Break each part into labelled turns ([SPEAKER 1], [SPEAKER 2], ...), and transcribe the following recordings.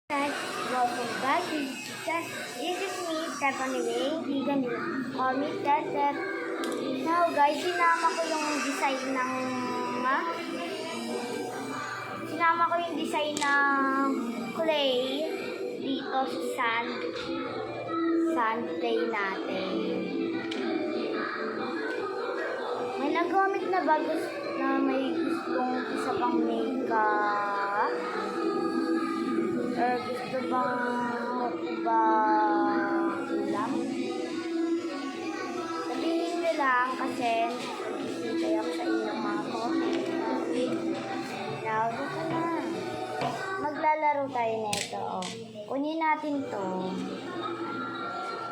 [SPEAKER 1] Guys, welcome back to Chicas. This is me, Stephanie Ray, vegan call me Tete. Now guys, sinama ko yung design ng clay dito sa sand clay natin. May nagamit na ba na may gustong isa pang makeup? Or gusto bang mukbang ulam? Sabihin nyo lang kasi nagsisintay ako sa inyong mga comment. Laro ka na. Maglalaro tayo nito. Oh. Kunin natin to.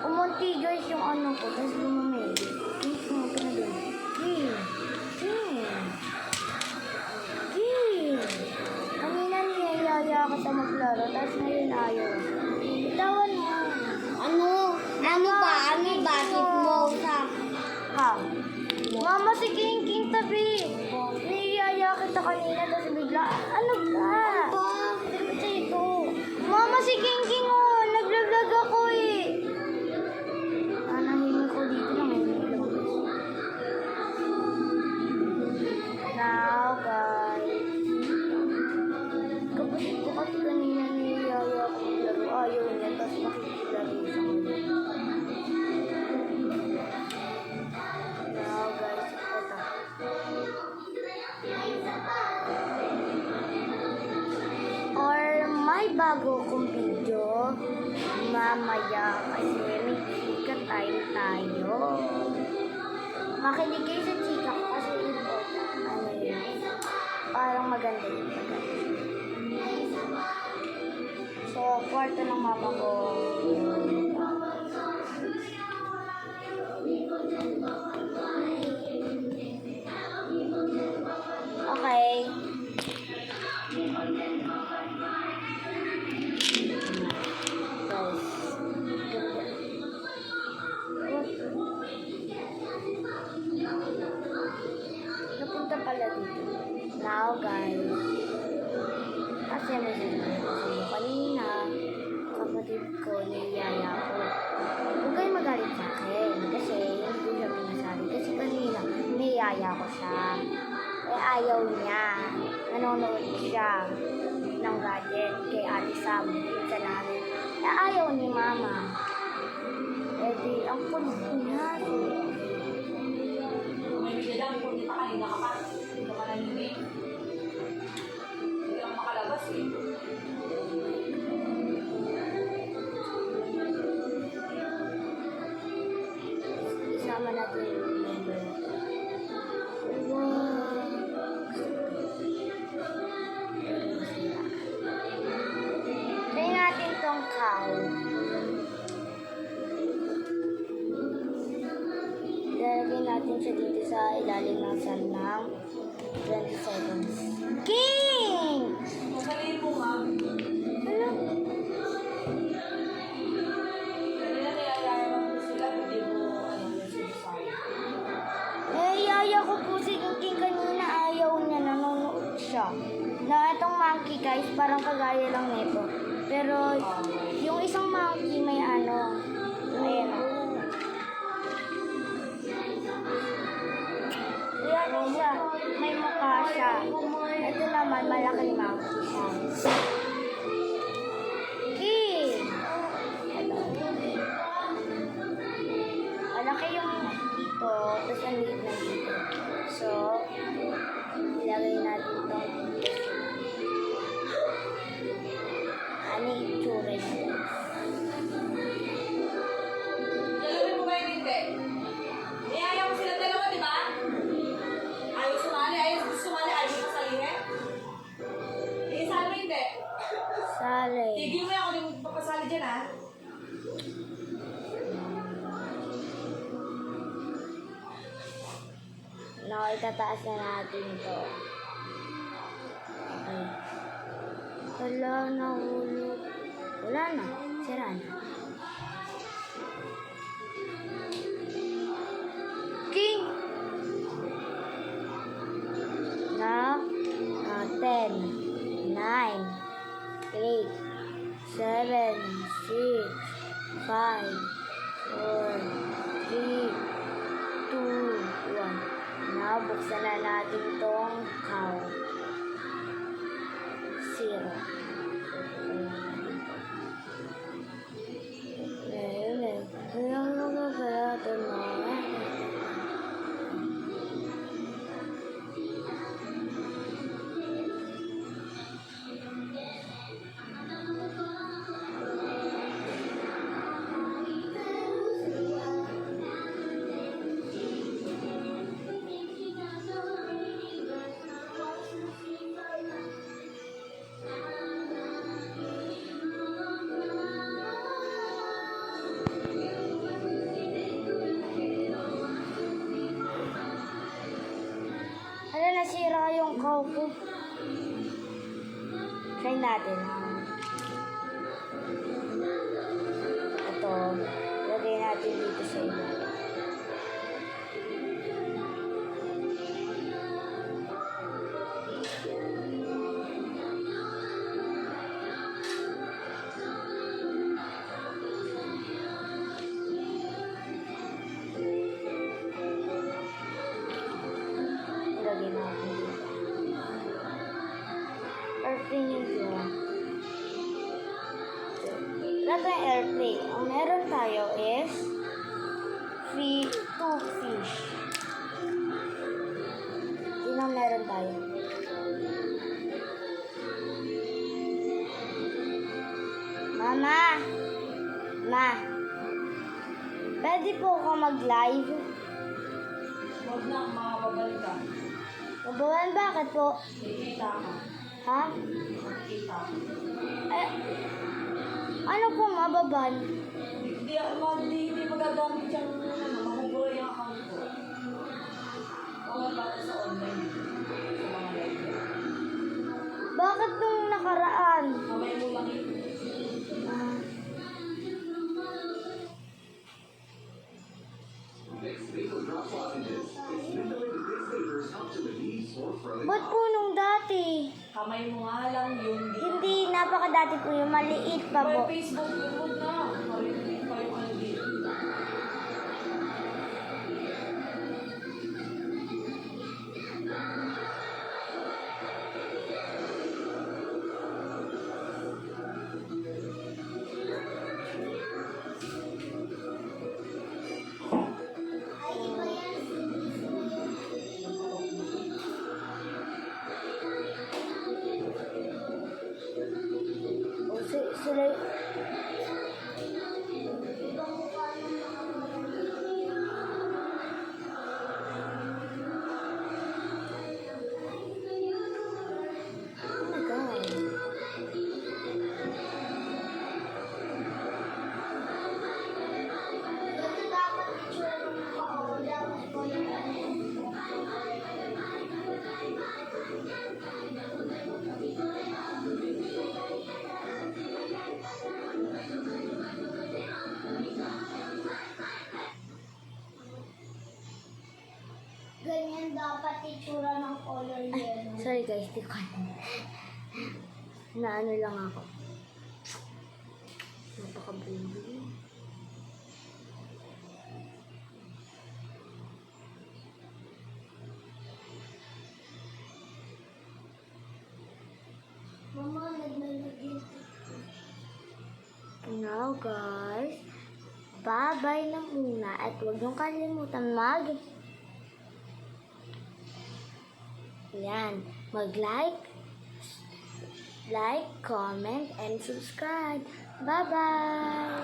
[SPEAKER 1] Umunti guys yung ano ko. Tapos lumamig. Pumunta na dun. Kaya ka sa maglaro, tapos ngayon ayaw. Bitawan mo. Ano ba? Bakit mo sa... Ha? Mama, si King tabi. Niyaya kita kanina, tapos bigla, ano ba? Ano ba ito? Mama, si King, oh. Naglag ako eh. Nahimik ko dito lang. Now, guys. Kapatid ko kasi kanina niyaya ko laro. Ayaw niya, tapos makikilaro sa mga. Now guys, ito. Or may bago kong video mamaya kasi may chika time tayo. Makinig kayo sa chika ko kasi important. Ano yun? Parang maganda yun. So, kwarto ng mama ko. Okay. Guys. Napunta pala dito. Now, guys. Kasi may sinabi kanina, kapatid ko, niyaya ko. Huwag kayo magalit sa akin kasi hindi siya may nasabi. Kasi kanina, niyaya ko siya. Eh, ayaw niya. Nanonood siya ng gadget kay Ate Sam. Sa namin. Eh, ayaw ni Mama. Eh, di, ang kulit niya.
[SPEAKER 2] May bilang kung di pa kanina ka pa. Hindi ka pa nanimig. Hindi ka makalabas eh.
[SPEAKER 1] Isama natin yung member. Try natin tong cow. Lalagyan natin siya dito sa ilalim ng sun ng 20 seconds. King!
[SPEAKER 2] Masaliin mo nga.
[SPEAKER 1] Ano?
[SPEAKER 2] Kanina niyayaya mo sila, hindi mo nagsasabi.
[SPEAKER 1] Eh, yaya ko po si King kanina. Ayaw niya, nanonood siya. Na itong monkey guys, parang kagaya lang nito. Pero, yung isang monkey may ano. Ayan o. Ayan siya. May mukha siya. Ito naman, malaking monkey siya. King! Ito. Malaki yung dito, tapos ang liit na dito. So, ilagay natin ito. Ano yung itsura niya?
[SPEAKER 2] Dalawin mo ba yung hindi? Niyaya mo sila dalawa, di ba? Ayaw sumali, ayaw pasalihin. Eh, sali hindi.
[SPEAKER 1] Sali.
[SPEAKER 2] Tigil mo yan kung di mo papasali dyan, ha?
[SPEAKER 1] Now, itataas na natin ito. Okay. Wala, nahulog. Wala na. Sira na. King! Now, 10, 9, 8, 7, 6, 5, 4, 3, 2, 1. Now, buksan na natin tong count. 0. Ano, nasira yung cow ko. Try natin. Ito, lagay natin dito sa iba. Lagay natin dito. Airplane yung dito. Lahat ng airplane. Ang meron tayo is 2 fish. Yun ang meron tayo. Mama! Ma! Pwede po ako mag-live?
[SPEAKER 2] Huwag na, makababalik ka.
[SPEAKER 1] Mabawan, bakit po?
[SPEAKER 2] Kikita ka.
[SPEAKER 1] Ha?
[SPEAKER 2] Kikita ka.
[SPEAKER 1] Eh, ano po mababan?
[SPEAKER 2] Hindi magagamit yung mahuguro yung account ko. Bawal ba ako sa online? Sa mga live.
[SPEAKER 1] Bakit nung nakaraan?
[SPEAKER 2] Kamay mo lang yun.
[SPEAKER 1] Ba't po nung dati?
[SPEAKER 2] Kamay mo nga lang yun.
[SPEAKER 1] Hindi, napakadati po yung maliit pa po.
[SPEAKER 2] May Facebook, huwag na. Marinig pa yung ano dito.
[SPEAKER 1] O, sila... Oh my God.
[SPEAKER 3] Ganyan dapat itsura ng color yellow.
[SPEAKER 1] Sorry guys, di ko na ano lang ako. Napaka-baby.
[SPEAKER 3] Mama, naglalagay.
[SPEAKER 1] Now guys, bye-bye na muna at huwag niyong kalimutan mag-like, comment, and subscribe. Bye-bye!